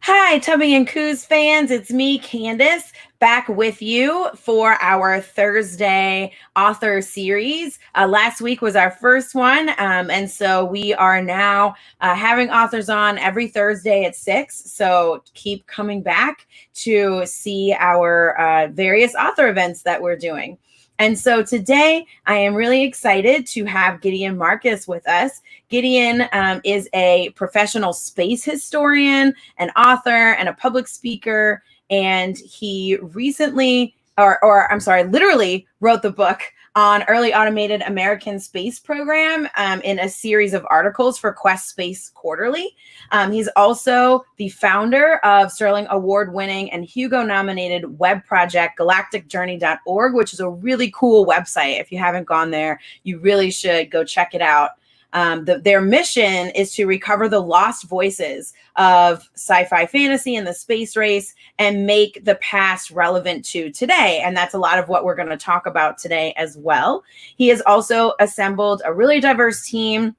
Hi, Tubby and Coos fans. It's me, Candace, back with you for our Thursday author series. Last week was our first one, and so we are now having authors on every Thursday at 6. So keep coming back to see our various author events that we're doing. And so today I am really excited to have Gideon Marcus with us. Gideon is a professional space historian, an author, and a public speaker. And he recently, literally wrote the book on early automated American space program in a series of articles for Quest Space Quarterly. He's also the founder of Sterling Award-winning and Hugo-nominated web project galacticjourney.org, which is a really cool website. If you haven't gone there, you really should go check it out. Their mission is to recover the lost voices of sci-fi fantasy and the space race and make the past relevant to today. And that's a lot of what we're going to talk about today as well. He has also assembled a really diverse team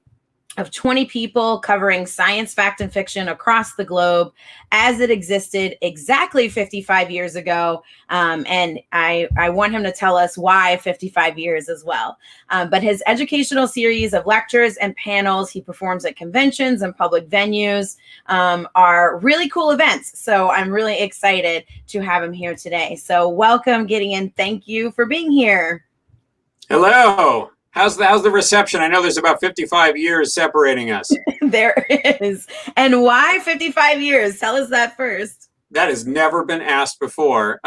of 20 people covering science, fact, and fiction across the globe as it existed exactly 55 years ago. And I want him to tell us why 55 years as well. But his educational series of lectures and panels he performs at conventions and public venues are really cool events. So I'm really excited to have him here today. So welcome, Gideon. Thank you for being here. Hello. How's the reception? I know there's about 55 years separating us. There is. And why 55 years? Tell us that first. That has never been asked before.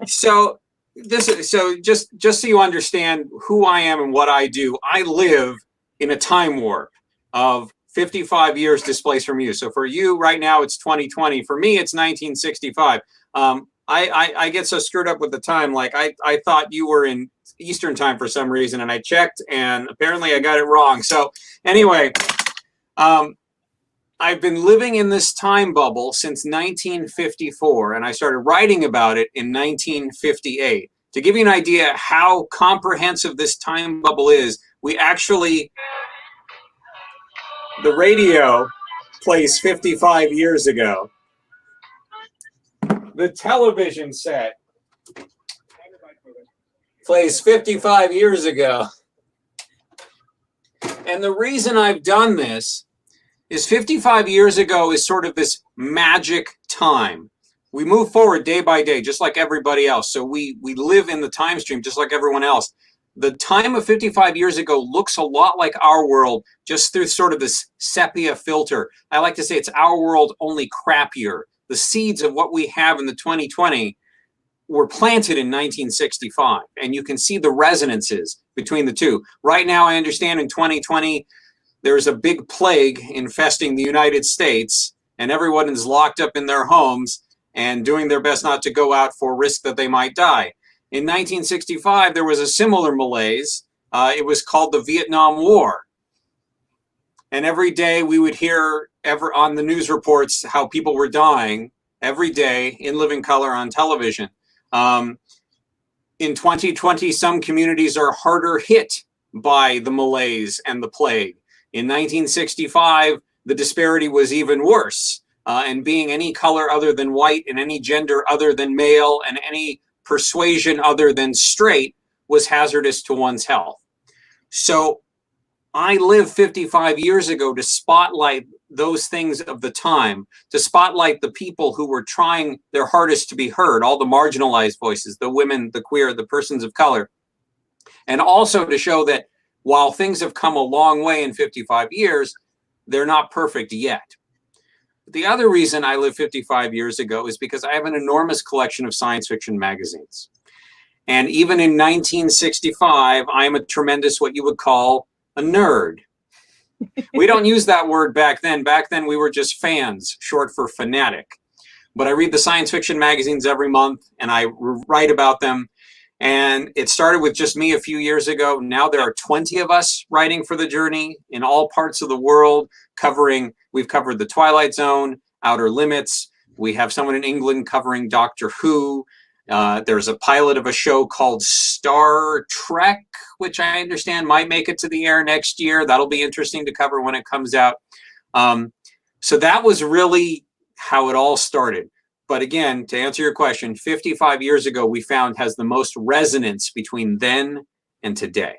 So just so you understand who I am and what I do, I live in a time warp of 55 years displaced from you. So for you right now, it's 2020. For me, it's 1965. I get so screwed up with the time. Like I thought you were in Eastern time for some reason, and I checked, and apparently I got it wrong. So anyway, I've been living in this time bubble since 1954, and I started writing about it in 1958. To give you an idea how comprehensive this time bubble is, the radio plays 55 years ago. The television set plays 55 years ago. And the reason I've done this is 55 years ago is sort of this magic time. We move forward day by day, just like everybody else. So we live in the time stream just like everyone else. The time of 55 years ago looks a lot like our world, just through sort of this sepia filter. I like to say it's our world, only crappier. The seeds of what we have in the 2020 were planted in 1965, and you can see the resonances between the two. Right now, I understand in 2020, there's a big plague infesting the United States, and everyone is locked up in their homes and doing their best not to go out for risk that they might die. In 1965, there was a similar malaise. It was called the Vietnam War. And every day we would hear on the news reports how people were dying every day in living color on television. In 2020, some communities are harder hit by the malaise and the plague. In 1965, the disparity was even worse. And being any color other than white and any gender other than male and any persuasion other than straight was hazardous to one's health. So I lived 55 years ago to spotlight those things of the time, to spotlight the people who were trying their hardest to be heard, all the marginalized voices, the women, the queer, the persons of color. And also to show that while things have come a long way in 55 years, they're not perfect yet. The other reason I lived 55 years ago is because I have an enormous collection of science fiction magazines. And even in 1965, I'm a tremendous, what you would call a nerd. We don't use that word back then. Back then, we were just fans, short for fanatic. But I read the science fiction magazines every month, and I write about them. And it started with just me a few years ago. Now there are 20 of us writing for the Journey in all parts of the world, we've covered The Twilight Zone, Outer Limits. We have someone in England covering Doctor Who. There's a pilot of a show called Star Trek, which I understand might make it to the air next year. That'll be interesting to cover when it comes out. So that was really how it all started. But again, to answer your question, 55 years ago, we found has the most resonance between then and today.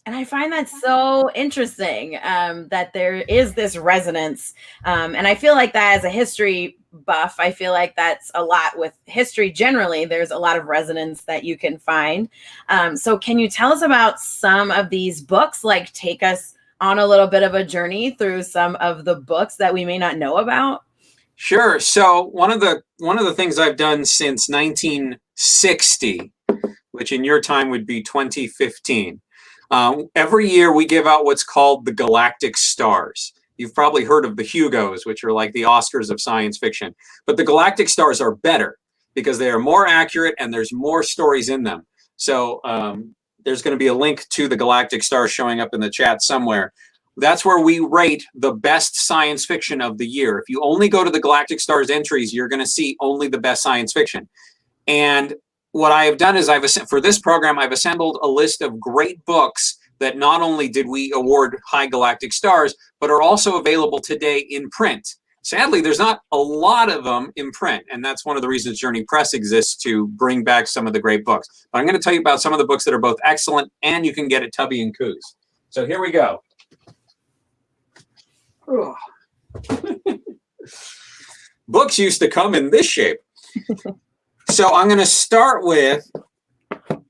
And I find that so interesting, that there is this resonance. And I feel like that as a history buff, I feel like that's a lot with history generally. There's a lot of resonance that you can find. So can you tell us about some of these books? Like, take us on a little bit of a journey through some of the books that we may not know about? Sure. So one of the things I've done since 1960, which in your time would be 2015, every year we give out what's called the Galactic Stars. You've probably heard of the Hugos, which are like the Oscars of science fiction. But the Galactic Stars are better because they are more accurate and there's more stories in them. So there's going to be a link to the Galactic Stars showing up in the chat somewhere. That's where we rate the best science fiction of the year. If you only go to the Galactic Stars entries, you're going to see only the best science fiction. And what I have done is for this program, I've assembled a list of great books that not only did we award high Galactic Stars, but are also available today in print. Sadly, there's not a lot of them in print, and that's one of the reasons Journey Press exists, to bring back some of the great books. But I'm going to tell you about some of the books that are both excellent and you can get at Tubby and Coos. So here we go. Books used to come in this shape. So I'm going to start with,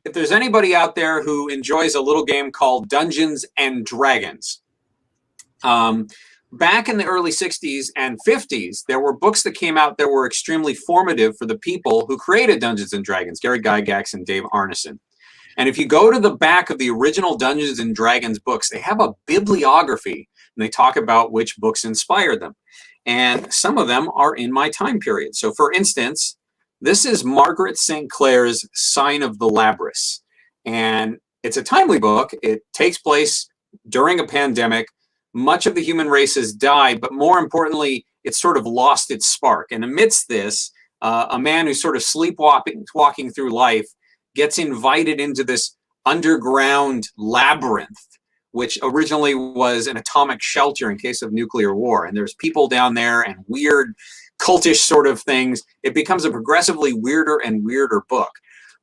if there's anybody out there who enjoys a little game called Dungeons and Dragons. Back in the early 60s and 50s, there were books that came out that were extremely formative for the people who created Dungeons and Dragons, Gary Gygax and Dave Arneson. And if you go to the back of the original Dungeons and Dragons books, they have a bibliography, and they talk about which books inspired them. And some of them are in my time period. So for instance, this is Margaret St. Clair's Sign of the Labrys. And it's a timely book. It takes place during a pandemic. Much of the human race has died, but more importantly, it's sort of lost its spark. And amidst this, a man who's sort of walking through life gets invited into this underground labyrinth, which originally was an atomic shelter in case of nuclear war. And there's people down there and weird cultish sort of things. It becomes a progressively weirder and weirder book.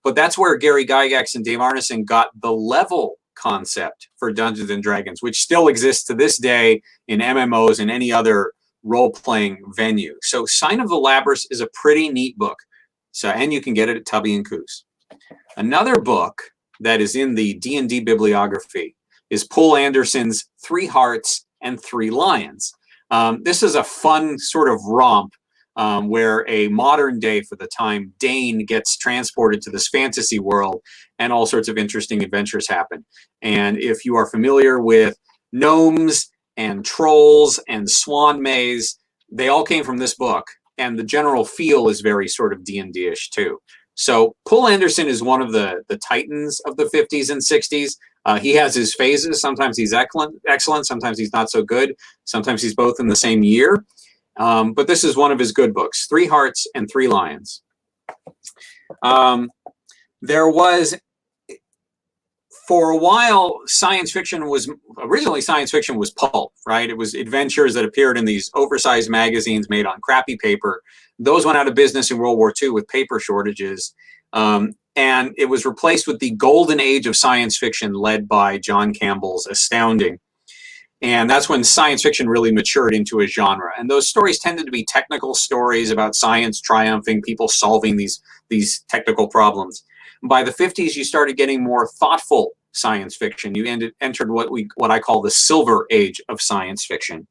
But that's where Gary Gygax and Dave Arneson got the level concept for Dungeons and Dragons, which still exists to this day in MMOs and any other role-playing venue. So Sign of the Labrys is a pretty neat book. And you can get it at Tubby and Coos. Another book that is in the D&D bibliography is Poul Anderson's 3 Hearts and 3 Lions. This is a fun sort of romp where a modern day, for the time, Dane gets transported to this fantasy world and all sorts of interesting adventures happen. And if you are familiar with gnomes and trolls and swan maze, they all came from this book. And the general feel is very sort of D&D-ish too. So Poul Anderson is one of the titans of the 50s and 60s. He has his phases. Sometimes he's excellent. Sometimes he's not so good. Sometimes he's both in the same year. But this is one of his good books, 3 Hearts and 3 Lions. There was, for a while, originally science fiction was pulp, right? It was adventures that appeared in these oversized magazines made on crappy paper. Those went out of business in World War II with paper shortages. And it was replaced with the golden age of science fiction led by John Campbell's Astounding. And that's when science fiction really matured into a genre. And those stories tended to be technical stories about science triumphing, people solving these technical problems. By the 50s, you started getting more thoughtful science fiction. You entered what I call the silver age of science fiction.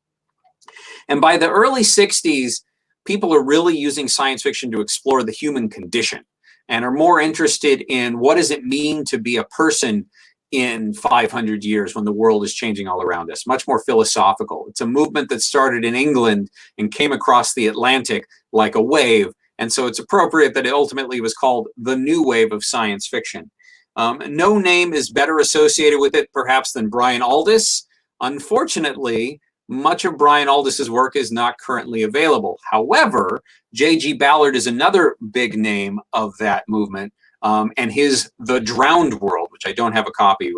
And by the early 60s, people are really using science fiction to explore the human condition and are more interested in what does it mean to be a person in 500 years when the world is changing all around us, much more philosophical. It's a movement that started in England and came across the Atlantic like a wave. And so it's appropriate that it ultimately was called the new wave of science fiction. No name is better associated with it, perhaps, than Brian Aldiss. Unfortunately, much of Brian Aldiss's work is not currently available. However, J.G. Ballard is another big name of that movement. And his The Drowned World, which I don't have a copy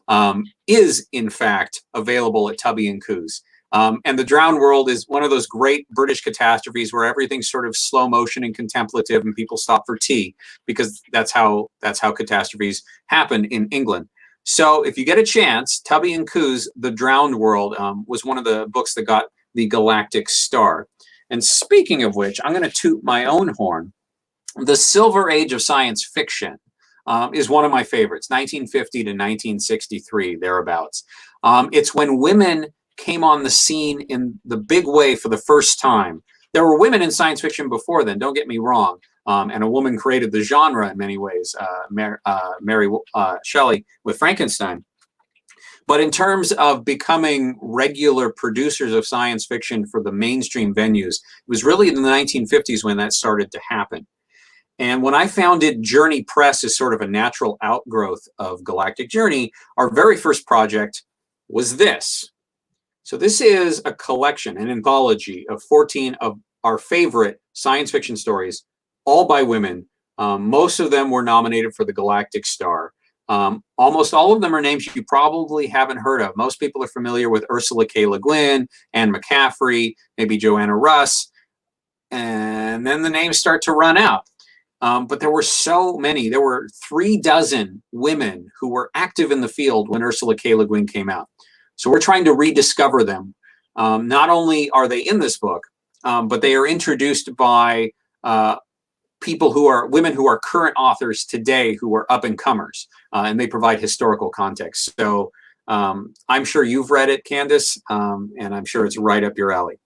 of, is in fact available at Tubby and Coos. And The Drowned World is one of those great British catastrophes where everything's sort of slow motion and contemplative, and people stop for tea, because that's how catastrophes happen in England. So if you get a chance, Tubby and Coos' The Drowned World was one of the books that got the Galactic Star. And speaking of which, I'm going to toot my own horn. The Silver Age of science fiction is one of my favorites, 1950 to 1963, thereabouts. It's when women came on the scene in the big way for the first time. There were women in science fiction before then, don't get me wrong, and a woman created the genre in many ways, Mary Shelley with Frankenstein. But in terms of becoming regular producers of science fiction for the mainstream venues, it was really in the 1950s when that started to happen. And when I founded Journey Press as sort of a natural outgrowth of Galactic Journey, our very first project was this. So this is a collection, an anthology of 14 of our favorite science fiction stories, all by women. Most of them were nominated for the Galactic Star. Almost all of them are names you probably haven't heard of. Most people are familiar with Ursula K. Le Guin, Anne McCaffrey, maybe Joanna Russ, and then the names start to run out. But there were so many. There were 36 women who were active in the field when Ursula K. Le Guin came out. So we're trying to rediscover them. Not only are they in this book, but they are introduced by people who are women who are current authors today who are up and comers, and they provide historical context. So I'm sure you've read it, Candace, and I'm sure it's right up your alley.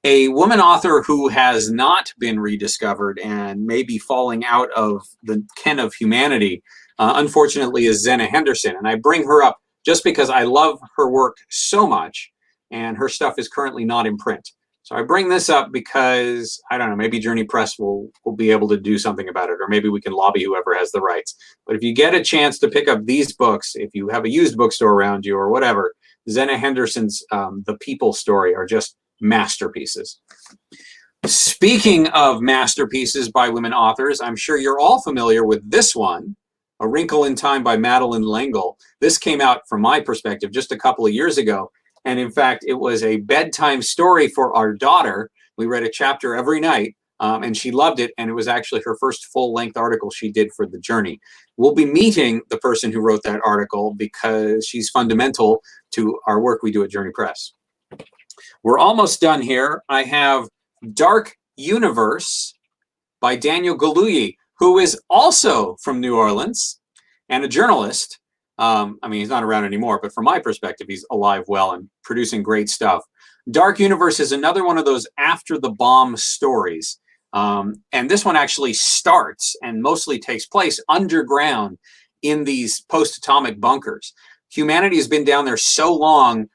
A woman author who has not been rediscovered and may be falling out of the ken of humanity, unfortunately, is Zena Henderson. And I bring her up just because I love her work so much, and her stuff is currently not in print. So I bring this up because, I don't know, maybe Journey Press will be able to do something about it, or maybe we can lobby whoever has the rights. But if you get a chance to pick up these books, if you have a used bookstore around you or whatever, Zena Henderson's The People story are just masterpieces. Speaking of masterpieces by women authors, I'm sure you're all familiar with this one, A Wrinkle in Time by Madeleine L'Engle. This came out, from my perspective, just a couple of years ago. And in fact, it was a bedtime story for our daughter. We read a chapter every night, and she loved it. And it was actually her first full-length article she did for the Journey. We'll be meeting the person who wrote that article because she's fundamental to our work we do at Journey Press. We're almost done here. I have Dark Universe by Daniel Gillooly, who is also from New Orleans and a journalist. I mean, he's not around anymore, but from my perspective, he's alive well and producing great stuff. Dark Universe is another one of those after the bomb stories. And this one actually starts and mostly takes place underground in these post-atomic bunkers. Humanity has been down there so long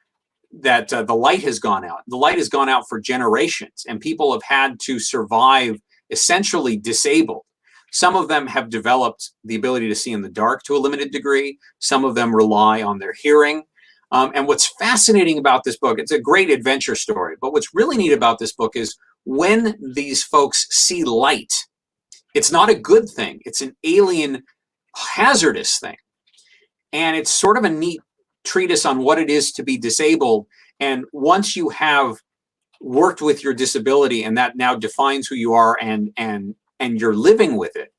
that the light has gone out. The light has gone out for generations, and people have had to survive essentially disabled. Some of them have developed the ability to see in the dark to a limited degree. Some of them rely on their hearing. And what's fascinating about this book, it's a great adventure story, but what's really neat about this book is when these folks see light, it's not a good thing. It's an alien, hazardous thing. And it's sort of a neat treatise on what it is to be disabled. And once you have worked with your disability and that now defines who you are and you're living with it,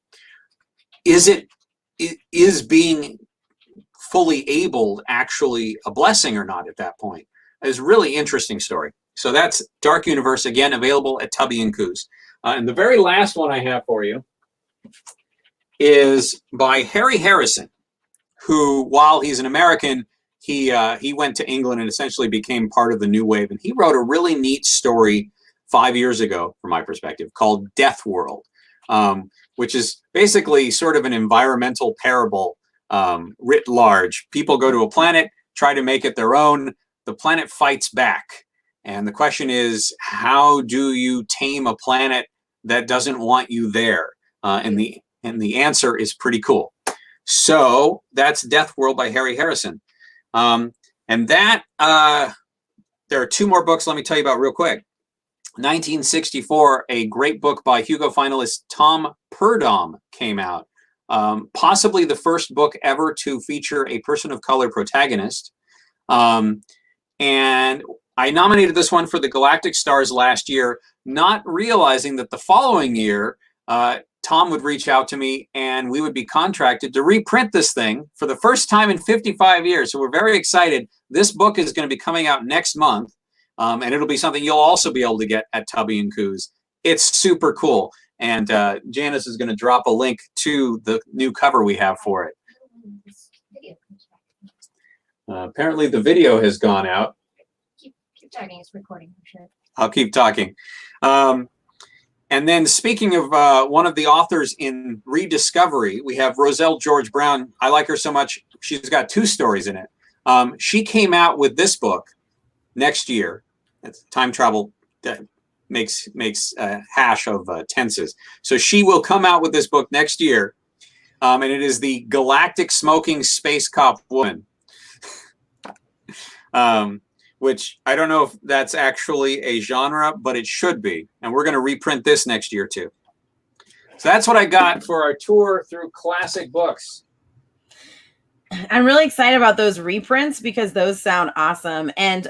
is being fully abled actually a blessing or not at that point? It's a really interesting story. So that's Dark Universe, again, available at Tubby and Coos. And the very last one I have for you is by Harry Harrison, who, while he's an American, he went to England and essentially became part of the New Wave. And he wrote a really neat story 5 years ago, from my perspective, called Death World, which is basically sort of an environmental parable writ large. People go to a planet, try to make it their own. The planet fights back. And the question is, how do you tame a planet that doesn't want you there? And the answer is pretty cool. So that's Death World by Harry Harrison. And that, there are two more books let me tell you about real quick. 1964, a great book by Hugo finalist Tom Purdom came out. Possibly the first book ever to feature a person of color protagonist. And I nominated this one for the Galactic Stars last year, not realizing that the following year, Tom would reach out to me and we would be contracted to reprint this thing for the first time in 55 years. So we're very excited. This book is going to be coming out next month, and it'll be something you'll also be able to get at Tubby and Coos. It's super cool. And Janice is going to drop a link to the new cover we have for it. Apparently the video has gone out. Keep talking, it's recording, I'm sure. I'll keep talking. And then speaking of one of the authors in Rediscovery, we have Roselle George Brown. I like her so much. She's got 2 stories in it. She came out with this book next year. It's time travel that makes a hash of tenses. So she will come out with this book next year. And it is the Galactic Smoking Space Cop Woman. Which I don't know if that's actually a genre, but it should be. And we're going to reprint this next year too. So that's what I got for our tour through classic books. I'm really excited about those reprints because those sound awesome. And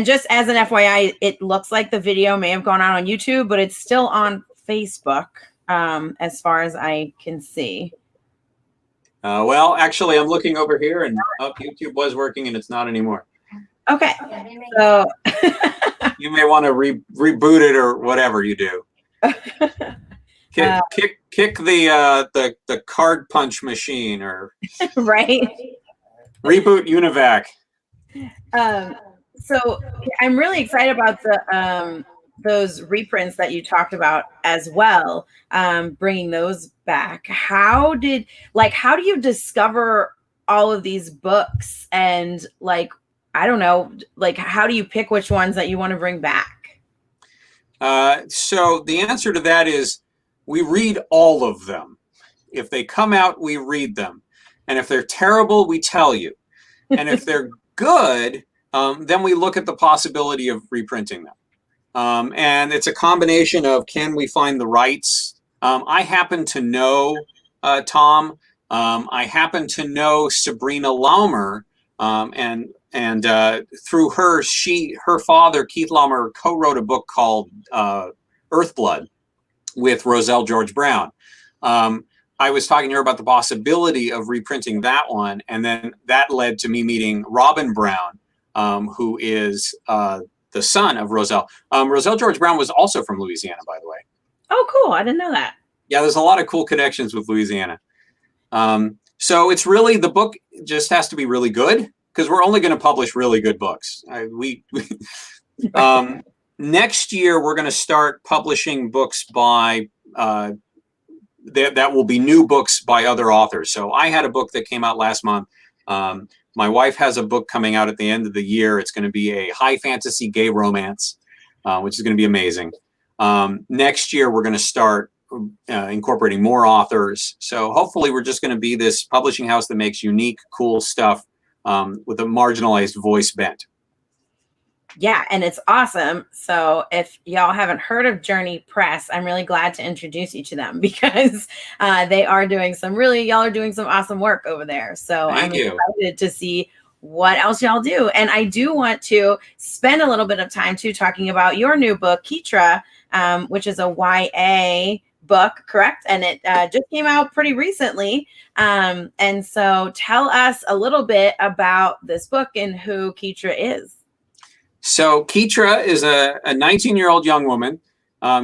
just as an FYI, it looks like the video may have gone out on YouTube, but it's still on Facebook, as far as I can see. Well, actually, I'm looking over here, and YouTube was working, and it's not anymore. Okay, so you may want to reboot it or whatever you do. Kick the card punch machine, or right. Reboot UNIVAC. So I'm really excited about the those reprints that you talked about as well, bringing those back. How do you discover all of these books, and I don't know, how do you pick which ones that you want to bring back? So the answer to that is we read all of them. If they come out, we read them. And if they're terrible, we tell you. And if they're good, then we look at the possibility of reprinting them. And it's a combination of, can we find the rights? I happen to know Tom. I happen to know Sabrina Laumer, and through her, her father, Keith Laumer, co-wrote a book called Earthblood with Roselle George Brown. I was talking to her about the possibility of reprinting that one, and then that led to me meeting Robin Brown, who is the son of Roselle. Roselle George Brown was also from Louisiana, by the way. Oh, cool. I didn't know that. Yeah, there's a lot of cool connections with Louisiana. So it's really, the book just has to be really good, because we're only going to publish really good books. Next year, we're going to start publishing books by, that will be new books by other authors. So I had a book that came out last month. My wife has a book coming out at the end of the year. It's going to be a high fantasy gay romance, which is going to be amazing. Next year, we're going to start incorporating more authors. So hopefully we're just going to be this publishing house that makes unique, cool stuff with a marginalized voice bent. Yeah, and it's awesome. So if y'all haven't heard of Journey Press, I'm really glad to introduce you to them, because they are doing y'all are doing some awesome work over there. So I'm excited to see what else y'all do. And I do want to spend a little bit of time too talking about your new book, Kitra, which is a YA book, correct? And it just came out pretty recently. And so tell us a little bit about this book and who Kitra is. So Kitra is a 19-year-old young woman.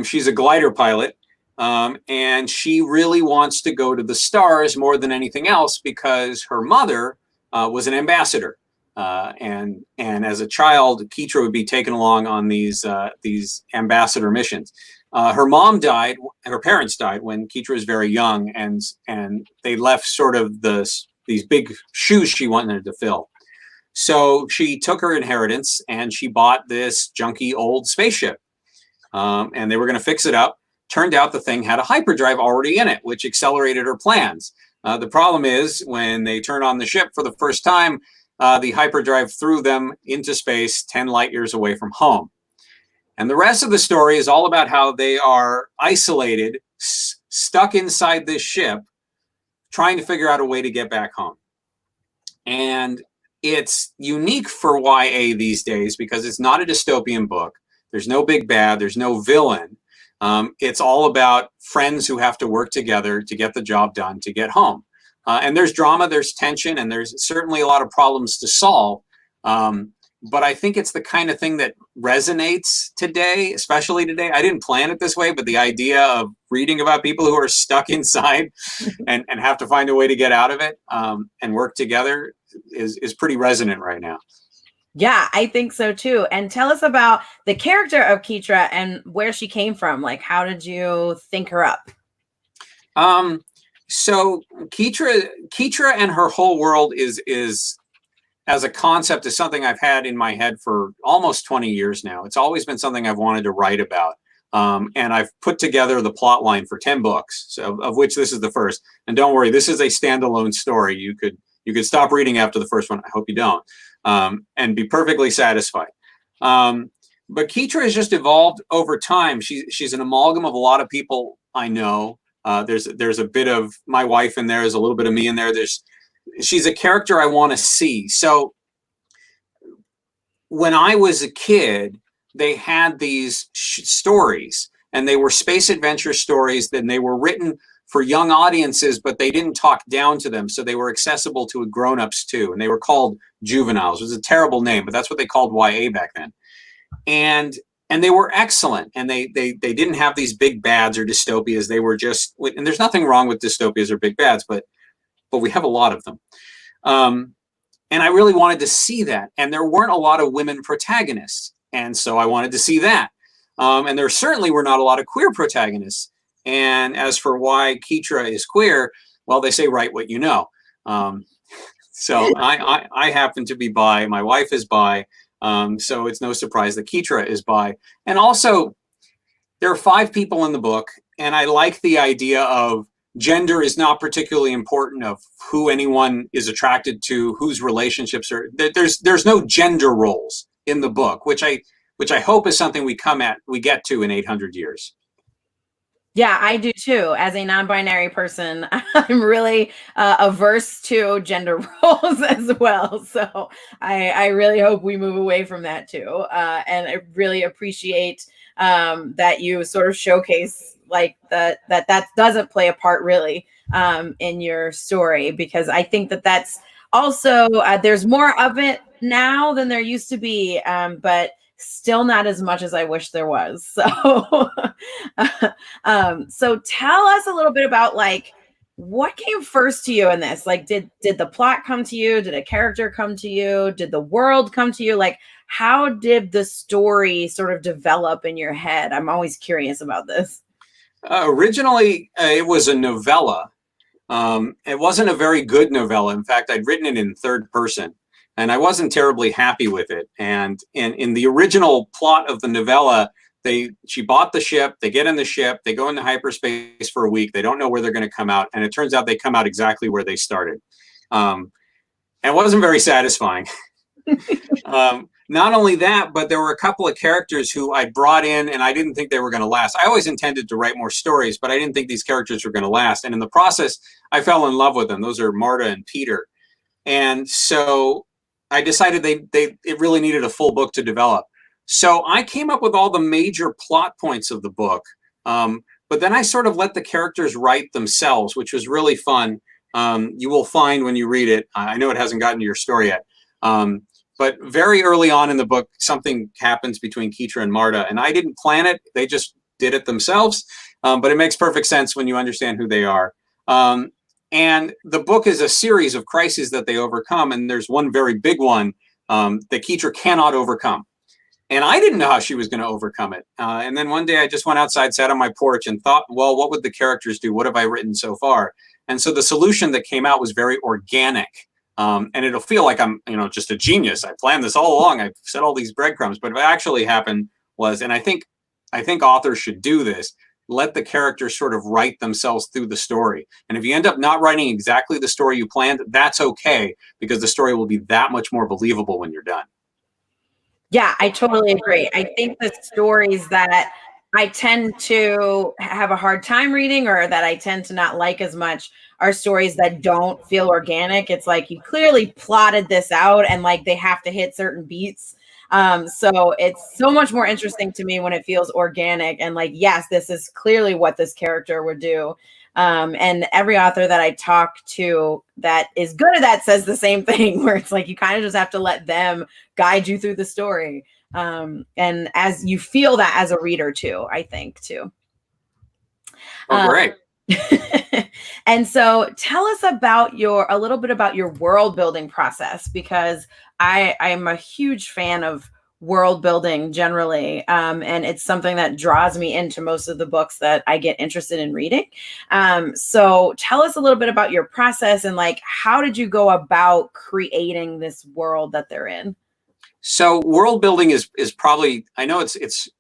She's a glider pilot, and she really wants to go to the stars more than anything else, because her mother was an ambassador. And as a child, Kitra would be taken along on these ambassador missions. Her mom died, her parents died when Kitra was very young, and they left sort of these big shoes she wanted to fill. So she took her inheritance and she bought this junky old spaceship, and they were going to fix it up. Turned out the thing had a hyperdrive already in it, which accelerated her plans. The problem is, when they turn on the ship for the first time, the hyperdrive threw them into space 10 light years away from home. And the rest of the story is all about how they are isolated, stuck inside this ship, trying to figure out a way to get back home. And it's unique for YA these days because it's not a dystopian book. There's no big bad. There's no villain. It's all about friends who have to work together to get the job done, to get home. And there's drama, there's tension, and there's certainly a lot of problems to solve. But I think it's the kind of thing that resonates today, especially today. I didn't plan it this way, but the idea of reading about people who are stuck inside and have to find a way to get out of it and work together is pretty resonant right now. Yeah, I think so too. And tell us about the character of Kitra and where she came from. Like, how did you think her up? So Kitra and her whole world is as a concept is something I've had in my head for almost 20 years now. It's always been something I've wanted to write about. And I've put together the plot line for 10 books, so, of which this is the first. And don't worry, this is a standalone story. You could stop reading after the first one. I hope you don't. And be perfectly satisfied. But Kitra has just evolved over time. She's an amalgam of a lot of people I know. There's a bit of my wife in there. There's a little bit of me in there. She's a character I want to see. So when I was a kid, they had these stories, and they were space adventure stories. Then they were written for young audiences, but they didn't talk down to them, so they were accessible to grown-ups too. And they were called juveniles. It was a terrible name, but that's what they called YA back then. And they were excellent. And they didn't have these big bads or dystopias. They were just, and there's nothing wrong with dystopias or big bads, but we have a lot of them. And I really wanted to see that. And there weren't a lot of women protagonists. And so I wanted to see that. And there certainly were not a lot of queer protagonists. And as for why Kitra is queer, well, they say write what you know. So I happen to be bi. My wife is bi. So it's no surprise that Kitra is bi. And also, there are 5 people in the book, and I like the idea of gender is not particularly important of who anyone is attracted to, whose relationships are. There's no gender roles in the book, which I hope is something we get to in 800 years. Yeah, I do too. As a non-binary person, I'm really averse to gender roles as well. So I really hope we move away from that too. And I really appreciate that you sort of showcase like that doesn't play a part really in your story, because I think that's also there's more of it now than there used to be, but still not as much as I wish there was. So, so tell us a little bit about like what came first to you in this. Like, did the plot come to you? Did a character come to you? Did the world come to you? Like, how did the story sort of develop in your head? I'm always curious about this. Originally, it was a novella. It wasn't a very good novella. In fact, I'd written it in third person, and I wasn't terribly happy with it. And in the original plot of the novella, she bought the ship, they get in the ship, they go into hyperspace for a week, they don't know where they're going to come out, and it turns out they come out exactly where they started. And it wasn't very satisfying. Not only that, but there were a couple of characters who I brought in and I didn't think they were going to last. I always intended to write more stories, but I didn't think these characters were going to last. And in the process, I fell in love with them. Those are Marta and Peter. And so I decided it really needed a full book to develop. So I came up with all the major plot points of the book. But then I sort of let the characters write themselves, which was really fun. You will find when you read it, I know it hasn't gotten to your story yet, but very early on in the book, something happens between Kitra and Marta, and I didn't plan it. They just did it themselves. But it makes perfect sense when you understand who they are. And the book is a series of crises that they overcome, and there's one very big one that Kitra cannot overcome. And I didn't know how she was going to overcome it. And then one day I just went outside, sat on my porch, and thought, well, what would the characters do? What have I written so far? And so the solution that came out was very organic. And it'll feel like I'm, just a genius. I planned this all along. I set all these breadcrumbs. But what actually happened was, and I think authors should do this, let the characters sort of write themselves through the story. And if you end up not writing exactly the story you planned, that's okay, because the story will be that much more believable when you're done. Yeah, I totally agree. I think the stories that I tend to have a hard time reading, or that I tend to not like as much, are stories that don't feel organic. It's like you clearly plotted this out and like they have to hit certain beats. So it's so much more interesting to me when it feels organic and like, yes, this is clearly what this character would do. And every author that I talk to that is good at that says the same thing, where it's like you kind of just have to let them guide you through the story. And as you feel that as a reader too, I think too. Oh, great. And so tell us about a little bit about your world building process, because I am a huge fan of world building generally. And it's something that draws me into most of the books that I get interested in reading. So tell us a little bit about your process and like, how did you go about creating this world that they're in? So world building is probably, I know it's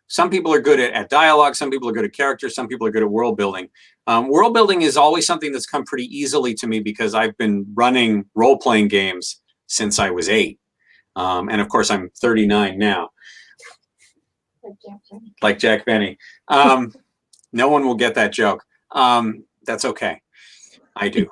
some people are good at dialogue, some people are good at characters, some people are good at world building. World building is always something that's come pretty easily to me because I've been running role-playing games since I was 8. And of course, I'm 39 now. Like Jack Benny. No one will get that joke. That's okay. I do.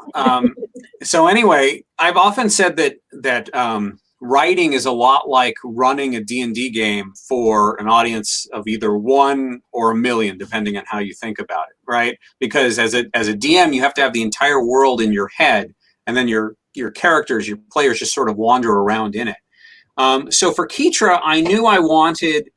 So anyway, I've often said that writing is a lot like running a D&D game for an audience of either 1 or 1 million, depending on how you think about it, right? Because as a DM, you have to have the entire world in your head, and then your characters, your players just sort of wander around in it. So for Kitra, I knew I wanted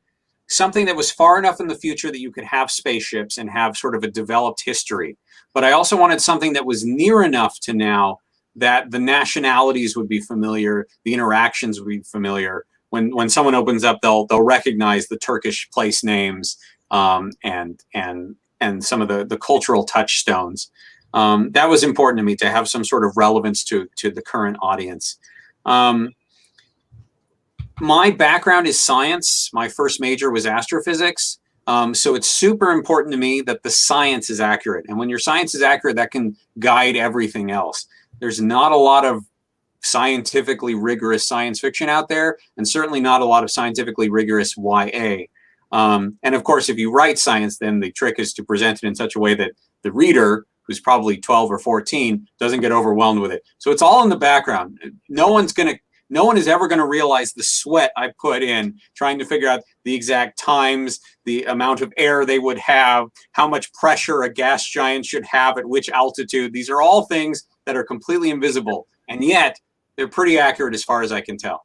something that was far enough in the future that you could have spaceships and have sort of a developed history. But I also wanted something that was near enough to now that the nationalities would be familiar, the interactions would be familiar. When someone opens up, they'll recognize the Turkish place names and some of the cultural touchstones. That was important to me, to have some sort of relevance to the current audience. My background is science. My first major was astrophysics. So it's super important to me that the science is accurate. And when your science is accurate, that can guide everything else. There's not a lot of scientifically rigorous science fiction out there, and certainly not a lot of scientifically rigorous YA. And of course, if you write science, then the trick is to present it in such a way that the reader, who's probably 12 or 14, doesn't get overwhelmed with it. So it's all in the background. No one is ever going to realize the sweat I put in trying to figure out the exact times, the amount of air they would have, how much pressure a gas giant should have at which altitude. These are all things that are completely invisible, and yet they're pretty accurate as far as I can tell.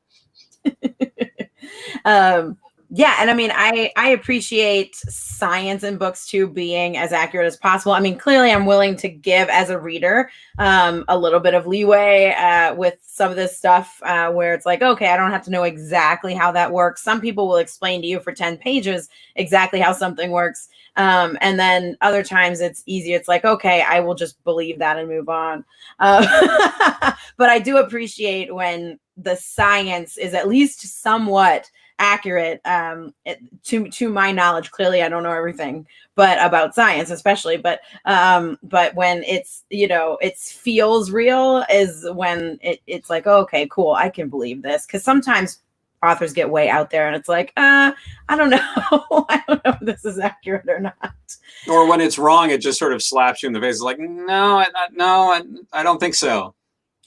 Yeah, and I mean, I appreciate science in books too being as accurate as possible. I mean, clearly I'm willing to give, as a reader, a little bit of leeway with some of this stuff where it's like, okay, I don't have to know exactly how that works. Some people will explain to you for 10 pages exactly how something works. And then other times it's easy. It's like, okay, I will just believe that and move on. But I do appreciate when the science is at least somewhat accurate to my knowledge. Clearly I don't know everything but about science especially, but when it's, it feels real is when it's like, oh, okay, cool, I can believe this. Because sometimes authors get way out there and it's like, I don't know. I don't know if this is accurate or not. Or when it's wrong, it just sort of slaps you in the face. It's like, no, I don't think so.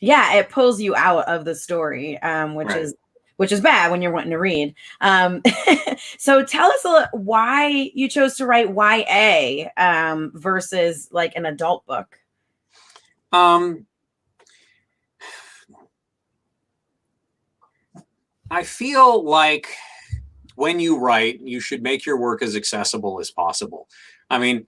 Yeah, it pulls you out of the story, which is bad when you're wanting to read. So tell us why you chose to write YA versus like an adult book. I feel like when you write, you should make your work as accessible as possible. I mean,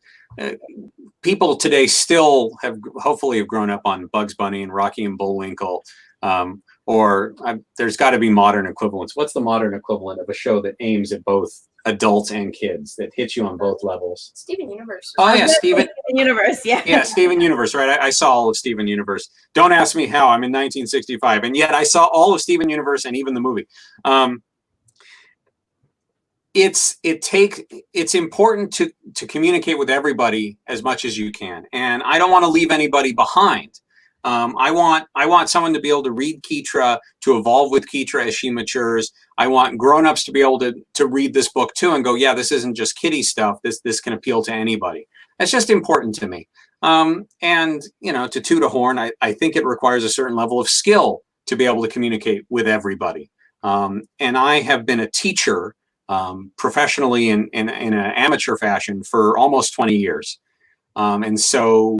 people today still hopefully have grown up on Bugs Bunny and Rocky and Bullwinkle. There's got to be modern equivalents. What's the modern equivalent of a show that aims at both adults and kids, that hits you on both levels? Steven Universe. Oh yeah, Steven Universe. Yeah. Yeah, Steven Universe. Right. I saw all of Steven Universe. Don't ask me how. I'm in 1965, and yet I saw all of Steven Universe and even the movie. It's important to communicate with everybody as much as you can, and I don't want to leave anybody behind. I want someone to be able to read Kitra, to evolve with Kitra as she matures. I want grown-ups to be able to read this book too and go, yeah, this isn't just kiddie stuff. This can appeal to anybody. That's just important to me. And to toot a horn, I think it requires a certain level of skill to be able to communicate with everybody. And I have been a teacher professionally in an amateur fashion for almost 20 years. And so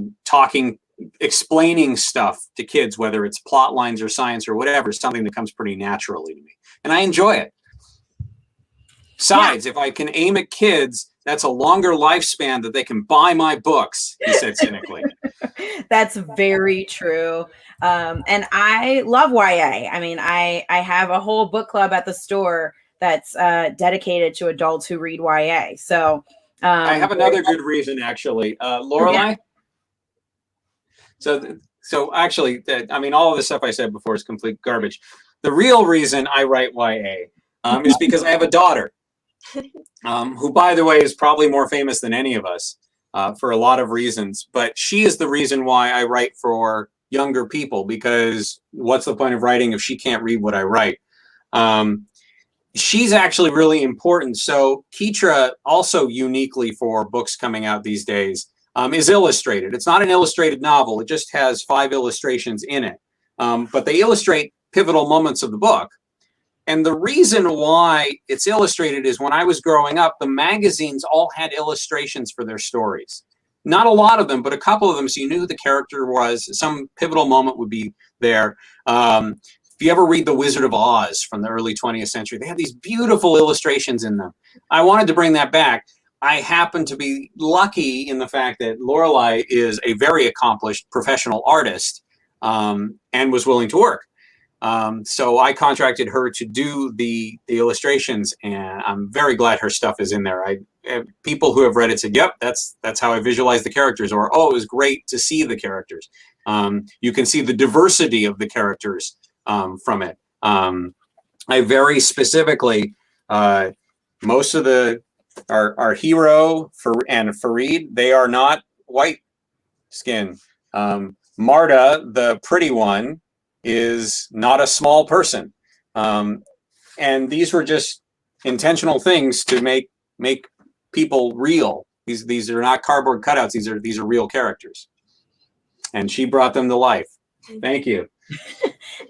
explaining stuff to kids, whether it's plot lines or science or whatever, is something that comes pretty naturally to me. And I enjoy it. Besides, if I can aim at kids, that's a longer lifespan that they can buy my books, he said cynically. That's very true. And I love YA. I mean, I have a whole book club at the store that's dedicated to adults who read YA. So I have another good reason, actually. Lorelei? Yeah. So actually, I mean, all of the stuff I said before is complete garbage. The real reason I write YA is because I have a daughter who, by the way, is probably more famous than any of us for a lot of reasons. But she is the reason why I write for younger people, because what's the point of writing if she can't read what I write? She's actually really important. So Kitra, also uniquely for books coming out these days, is illustrated. It's not an illustrated novel. It just has 5 illustrations in it. But they illustrate pivotal moments of the book. And the reason why it's illustrated is when I was growing up, the magazines all had illustrations for their stories. Not a lot of them, but a couple of them, so you knew who the character was. Some pivotal moment would be there. If you ever read The Wizard of Oz from the early 20th century, they had these beautiful illustrations in them. I wanted to bring that back. I happen to be lucky in the fact that Lorelei is a very accomplished professional artist and was willing to work. So I contracted her to do the illustrations, and I'm very glad her stuff is in there. People who have read it said, yep, that's how I visualize the characters, or, oh, it was great to see the characters. You can see the diversity of the characters from it. I very specifically, most of our hero and Farid, they are not white skin. Marta, the pretty one, is not a small person. And these were just intentional things to make people real. These are not cardboard cutouts. These are real characters. And she brought them to life. Thank you.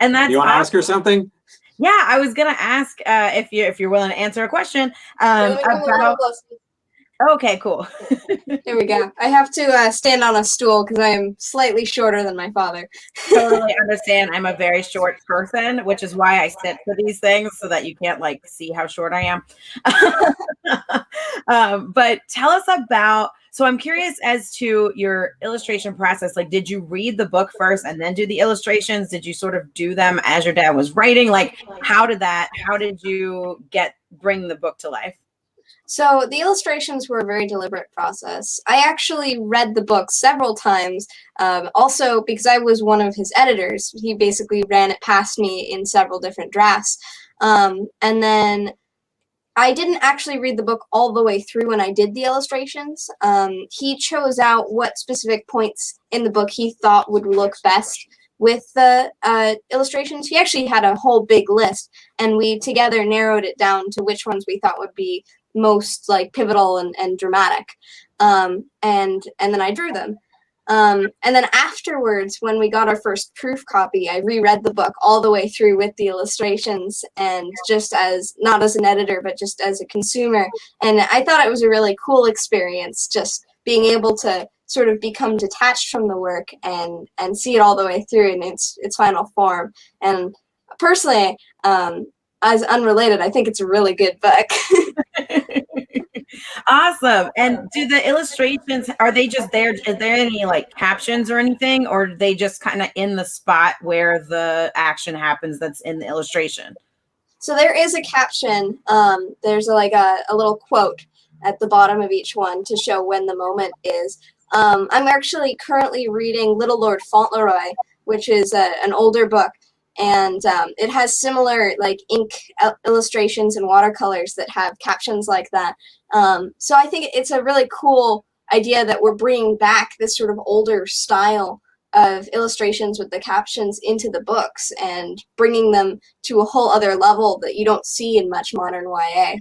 And that's you want to ask her something? Yeah, I was gonna ask if you're willing to answer a question about. Okay, cool. There we go. I have to stand on a stool because I am slightly shorter than my father. Totally understand. I'm a very short person, which is why I sit for these things so that you can't see how short I am. But tell us about. So I'm curious as to your illustration process. Did you read the book first and then do the illustrations? Did you sort of do them as your dad was writing? How did you bring the book to life? So the illustrations were a very deliberate process. I actually read the book several times, also because I was one of his editors. He basically ran it past me in several different drafts. And then I didn't actually read the book all the way through when I did the illustrations. He chose out what specific points in the book he thought would look best with the illustrations. He actually had a whole big list, and we together narrowed it down to which ones we thought would be most pivotal and dramatic. And then I drew them. And then afterwards, when we got our first proof copy, I reread the book all the way through with the illustrations, and just not as an editor, but just as a consumer. And I thought it was a really cool experience, just being able to sort of become detached from the work and see it all the way through in its final form. And personally, as unrelated, I think it's a really good book. Awesome. And do the illustrations, are they just there? Is there any captions or anything, or are they just kind of in the spot where the action happens that's in the illustration? So there is a caption. There's a little quote at the bottom of each one to show when the moment is. I'm actually currently reading Little Lord Fauntleroy, which is an older book. And it has similar ink illustrations and watercolors that have captions like that. So I think it's a really cool idea that we're bringing back this sort of older style of illustrations with the captions into the books and bringing them to a whole other level that you don't see in much modern YA.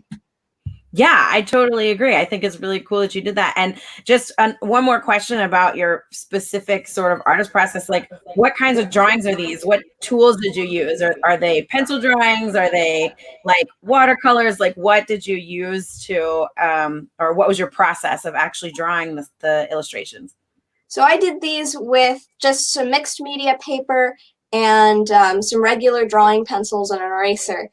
Yeah, I totally agree. I think it's really cool that you did that. And just one more question about your specific sort of artist process. Like, what kinds of drawings are these? What tools did you use? Are they pencil drawings? Are they like watercolors? Like, what did you use to, or what was your process of actually drawing the illustrations? So I did these with just some mixed media paper and some regular drawing pencils and an eraser.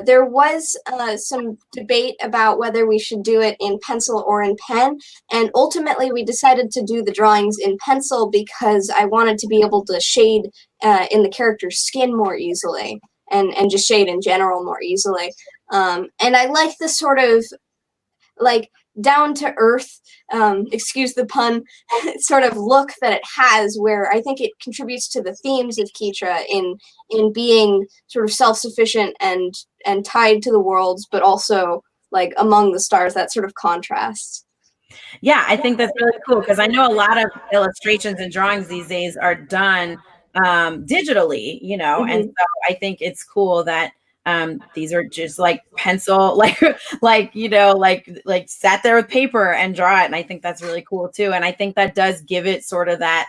There was some debate about whether we should do it in pencil or in pen, and ultimately we decided to do the drawings in pencil because I wanted to be able to shade in the character's skin more easily, and just shade in general more easily. And I like the sort of like down to earth, excuse the pun, sort of look that it has, where I think it contributes to the themes of Kitra in being sort of self-sufficient and tied to the worlds, but also like among the stars, that sort of contrast. Yeah, I think that's really cool because I know a lot of illustrations and drawings these days are done digitally, you know, and so I think it's cool that these are just like pencil, like you know, like sat there with paper and draw it, and I think that's really cool too. And I think that does give it sort of that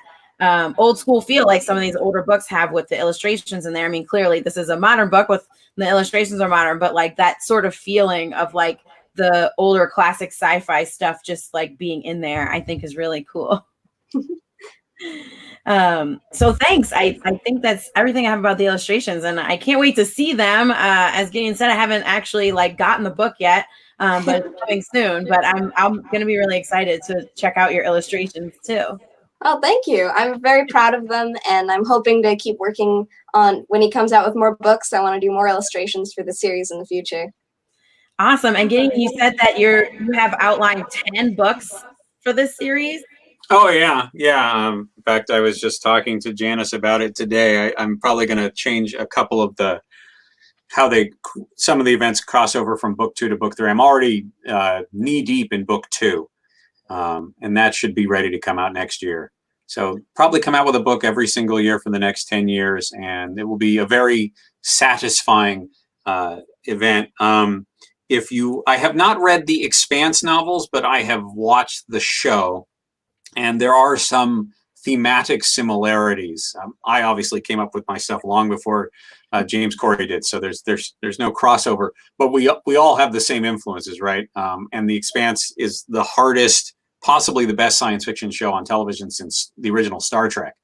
old school feel, like some of these older books have with the illustrations in there. I mean, clearly this is a modern book with the illustrations are modern, but like that sort of feeling of like the older classic sci-fi stuff just like being in there, I think is really cool. So thanks. I think that's everything I have about the illustrations, and I can't wait to see them. As Gideon said, I haven't actually like gotten the book yet, but it's coming soon. But I'm going to be really excited to check out your illustrations too. Oh, thank you. I'm very proud of them, and I'm hoping to keep working on when he comes out with more books. I want to do more illustrations for the series in the future. Awesome. And Gideon, you said that you have outlined 10 books for this series. Oh yeah. In fact, I was just talking to Janice about it today. I'm probably going to change a couple of some of the events cross over from book 2 to book 3. I'm already knee deep in book 2, and that should be ready to come out next year. So probably come out with a book every single year for the next 10 years, and it will be a very satisfying event. I have not read the Expanse novels, but I have watched the show. And there are some thematic similarities. I obviously came up with my stuff long before James Corey did, so there's no crossover. But we all have the same influences, right? And The Expanse is the hardest, possibly the best science fiction show on television since the original Star Trek.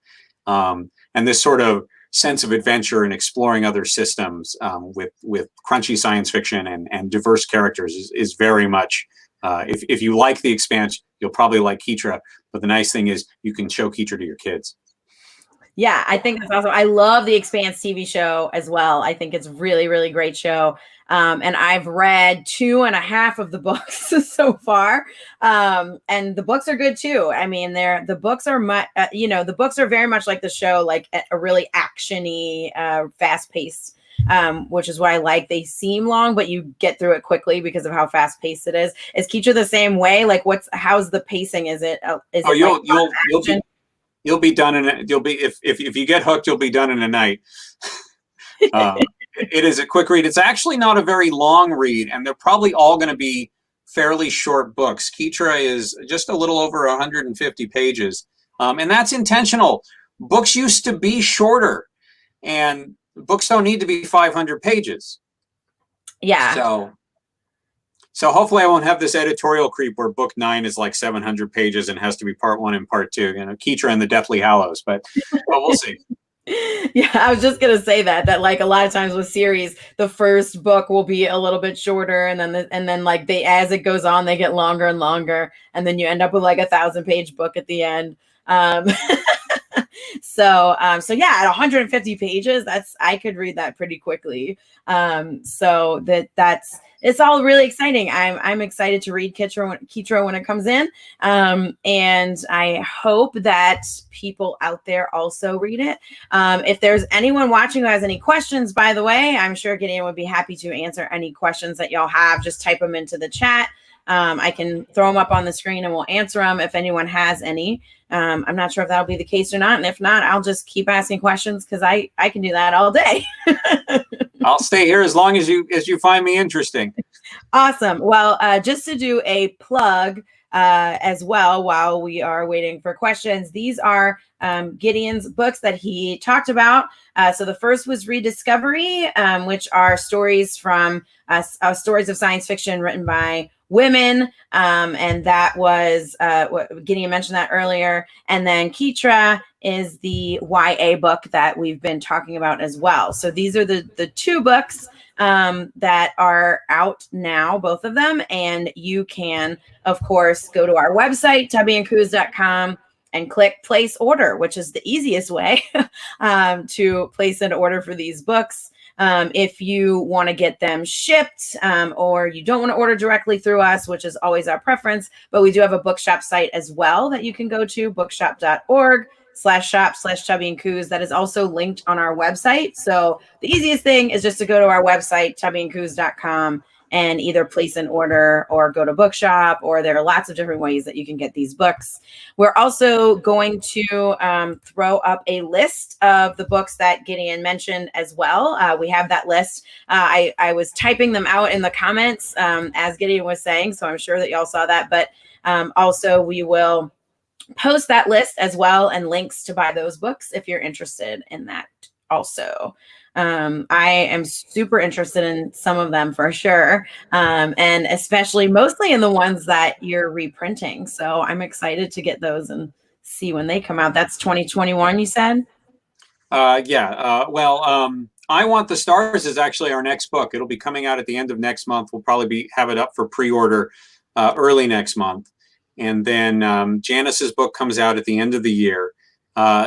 And this sort of sense of adventure and exploring other systems with crunchy science fiction and diverse characters is very much. If you like The Expanse, you'll probably like Kitra. But the nice thing is you can show Kitra to your kids. Yeah, I think that's awesome. I love the Expanse TV show as well. I think it's really, really great show. And I've read 2.5 of the books so far. And the books are good too. I mean, the books are the books are very much like the show, like a really actiony, fast-paced. Which is what I like. They seem long, but you get through it quickly because of how fast paced it is. Is Kitra the same way? Like, how's the pacing? Is it? You'll be done in it. You'll be if you get hooked, you'll be done in a night. It is a quick read. It's actually not a very long read, and they're probably all going to be fairly short books. Kitra is just a little over 150 pages, and that's intentional. Books used to be shorter, and books don't need to be 500 pages. Yeah. So hopefully I won't have this editorial creep where book 9 is like 700 pages and has to be part 1 and part 2. You know, Kitra and the Deathly Hallows, but we'll see. Yeah, I was just gonna say that like a lot of times with series, the first book will be a little bit shorter, and then like as it goes on, they get longer and longer, and then you end up with like a 1,000-page book at the end. So yeah, at 150 pages, I could read that pretty quickly. So it's all really exciting. I'm excited to read Kitra when it comes in. And I hope that people out there also read it. If there's anyone watching who has any questions, by the way, I'm sure Gideon would be happy to answer any questions that y'all have. Just type them into the chat. I can throw them up on the screen and we'll answer them if anyone has any. I'm not sure if that'll be the case or not. And if not, I'll just keep asking questions because I can do that all day. I'll stay here as long as you find me interesting. Awesome. Well, just to do a plug as well while we are waiting for questions, these are Gideon's books that he talked about. So the first was Rediscovery, which are stories from stories of science fiction written by women. And that was what Gideon mentioned that earlier. And then Kitra is the YA book that we've been talking about as well. So these are the two books that are out now, both of them. And you can, of course, go to our website, tubbyandcruise.com, and click place order, which is the easiest way to place an order for these books. If you want to get them shipped or you don't want to order directly through us, which is always our preference, but we do have a bookshop site as well that you can go to, bookshop.org/shop/tubbyandcoos. That is also linked on our website. So the easiest thing is just to go to our website, tubbyandcoos.com, and either place an order or go to bookshop, or there are lots of different ways that you can get these books. We're also going to throw up a list of the books that Gideon mentioned as well. We have that list. I was typing them out in the comments as Gideon was saying, so I'm sure that y'all saw that. But also we will post that list as well and links to buy those books if you're interested in that also. I am super interested in some of them for sure. And especially mostly in the ones that you're reprinting. So I'm excited to get those and see when they come out. That's 2021, you said? Yeah. I Want the Stars is actually our next book. It'll be coming out at the end of next month. We'll probably have it up for pre-order early next month. And then Janice's book comes out at the end of the year.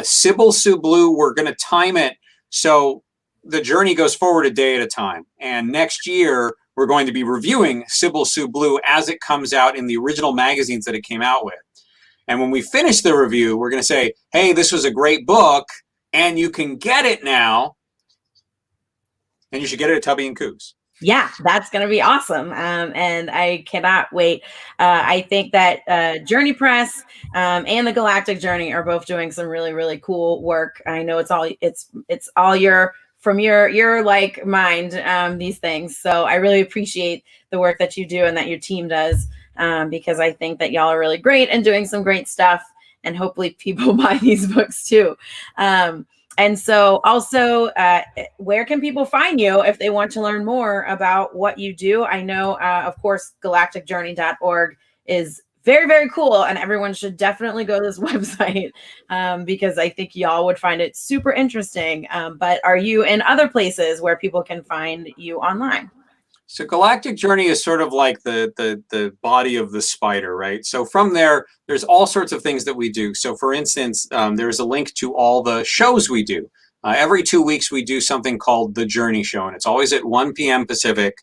Sybil Sue Blue, we're going to time it so the journey goes forward a day at a time. And next year, we're going to be reviewing Sybil Sue Blue as it comes out in the original magazines that it came out with. And when we finish the review, we're going to say, hey, this was a great book, and you can get it now. And you should get it at Tubby and Coos. Yeah, that's going to be awesome. And I cannot wait. I think that Journey Press and the Galactic Journey are both doing some really, really cool work. I know it's all from your like mind, these things. So I really appreciate the work that you do and that your team does, because I think that y'all are really great and doing some great stuff, and hopefully people buy these books too. And so also, where can people find you if they want to learn more about what you do? I know, of course, galacticjourney.org is very, very cool. And everyone should definitely go to this website because I think y'all would find it super interesting. But are you in other places where people can find you online? So Galactic Journey is sort of like the body of the spider, right? So from there, there's all sorts of things that we do. So for instance, there's a link to all the shows we do. Every 2 weeks, we do something called The Journey Show, and it's always at 1 p.m. Pacific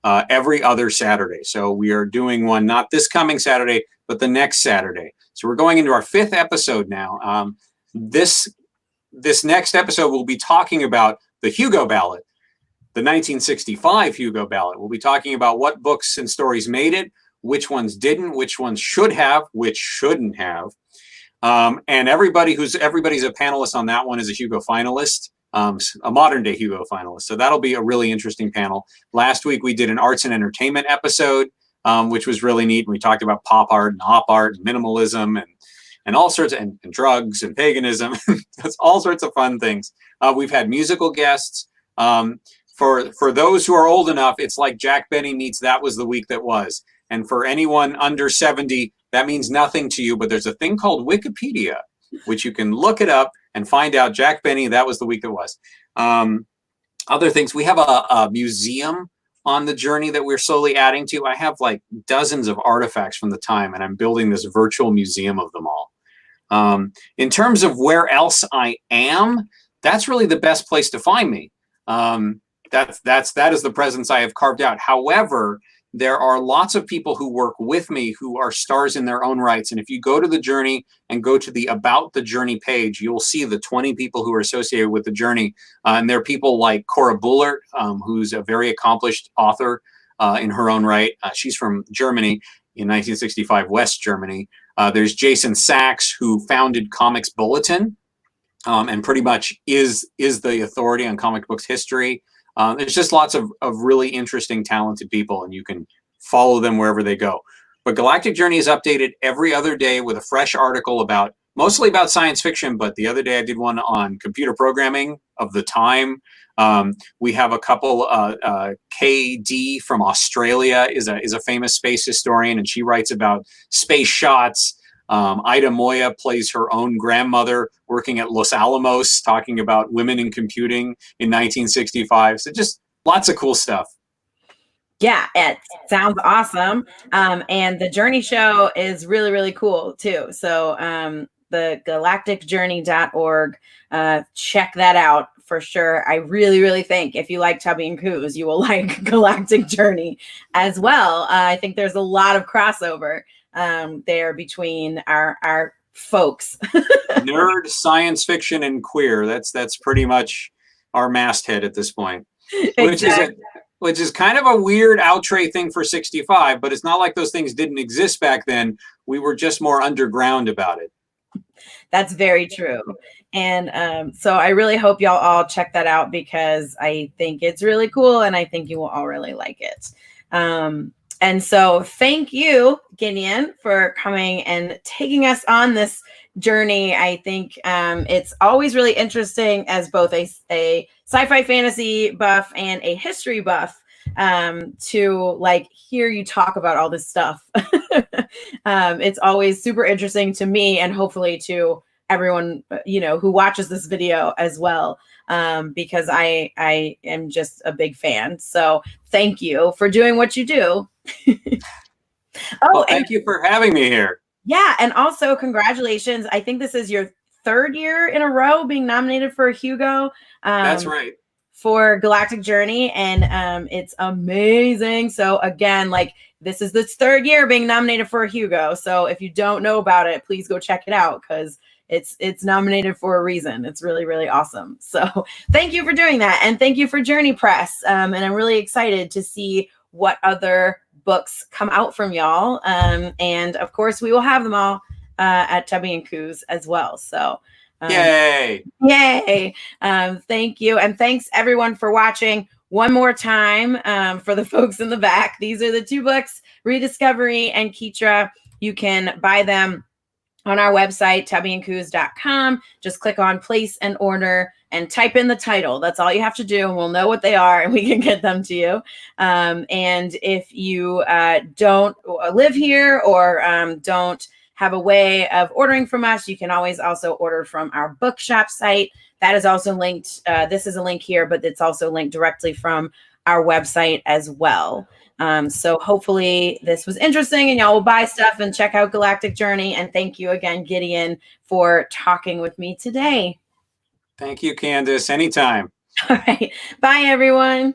every other Saturday. So we are doing one, not this coming Saturday, but the next Saturday. So we're going into our 5th episode now. This next episode, we'll be talking about the Hugo Ballot. The 1965 Hugo Ballot. We'll be talking about what books and stories made it, which ones didn't, which ones should have, which shouldn't have. And everybody's a panelist on that one is a Hugo finalist, a modern day Hugo finalist. So that'll be a really interesting panel. Last week we did an arts and entertainment episode, which was really neat. We talked about pop art and op art and minimalism and all sorts of, and drugs and paganism. That's all sorts of fun things. We've had musical guests. For those who are old enough, it's like Jack Benny meets That Was the Week That Was. And for anyone under 70, that means nothing to you, but there's a thing called Wikipedia, which you can look it up and find out Jack Benny, That Was the Week That Was. Other things, we have a museum on the journey that we're slowly adding to. I have like dozens of artifacts from the time, and I'm building this virtual museum of them all. In terms of where else I am, that's really the best place to find me. That is the presence I have carved out. However, there are lots of people who work with me who are stars in their own rights. And if you go to the journey and go to the About the Journey page, you'll see the 20 people who are associated with the journey. And there are people like Cora Bullard, who's a very accomplished author. in her own right. She's from Germany in 1965, West Germany. There's Jason Sachs, who founded Comics Bulletin, and pretty much is the authority on comic books history. There's just lots of really interesting, talented people, and you can follow them wherever they go. But Galactic Journey is updated every other day with a fresh article mostly about science fiction, but the other day I did one on computer programming of the time. We have a couple, KD from Australia is a famous space historian, and she writes about space shots. Ida Moya plays her own grandmother working at Los Alamos, talking about women in computing in 1965. So just lots of cool stuff. Yeah, it sounds awesome. And the Journey show is really, really cool too. So the galacticjourney.org, check that out for sure. I really, really think if you like Tubby and Coos, you will like Galactic Journey as well. I think there's a lot of crossover there between our folks. Nerd, science fiction, and queer. That's pretty much our masthead at this point. Exactly. Which is kind of a weird outre thing for 65, but it's not like those things didn't exist back then. We were just more underground about it. That's very true. And so I really hope y'all all check that out, because I think it's really cool and I think you will all really like it. And so thank you, Gideon, for coming and taking us on this journey. I think it's always really interesting as both a sci-fi fantasy buff and a history buff to like hear you talk about all this stuff. It's always super interesting to me, and hopefully to everyone, who watches this video as well, because I am just a big fan. So thank you for doing what you do. Well, thank you for having me here. Yeah, and also congratulations. I think this is your third year in a row being nominated for a Hugo. That's right. For Galactic Journey, and it's amazing. So again, like, this is this third year being nominated for a Hugo. So if you don't know about it, please go check it out, because it's nominated for a reason. It's really, really awesome. So thank you for doing that, and thank you for Journey Press. And I'm really excited to see what other books come out from y'all. And of course, we will have them all at Tubby and Coos as well. So yay! Thank you, and thanks everyone for watching. One more time, for the folks in the back, these are the two books, Rediscovery and Kitra. You can buy them on our website, tubbyandcoos.com. Just click on place and order and type in the title. That's all you have to do, and we'll know what they are and we can get them to you. And if you don't live here or don't have a way of ordering from us, you can always also order from our bookshop site. That is also linked. This is a link here, but it's also linked directly from our website as well. So hopefully this was interesting and y'all will buy stuff and check out Galactic Journey. And thank you again, Gideon, for talking with me today. Thank you, Candace. Anytime. All right. Bye, everyone.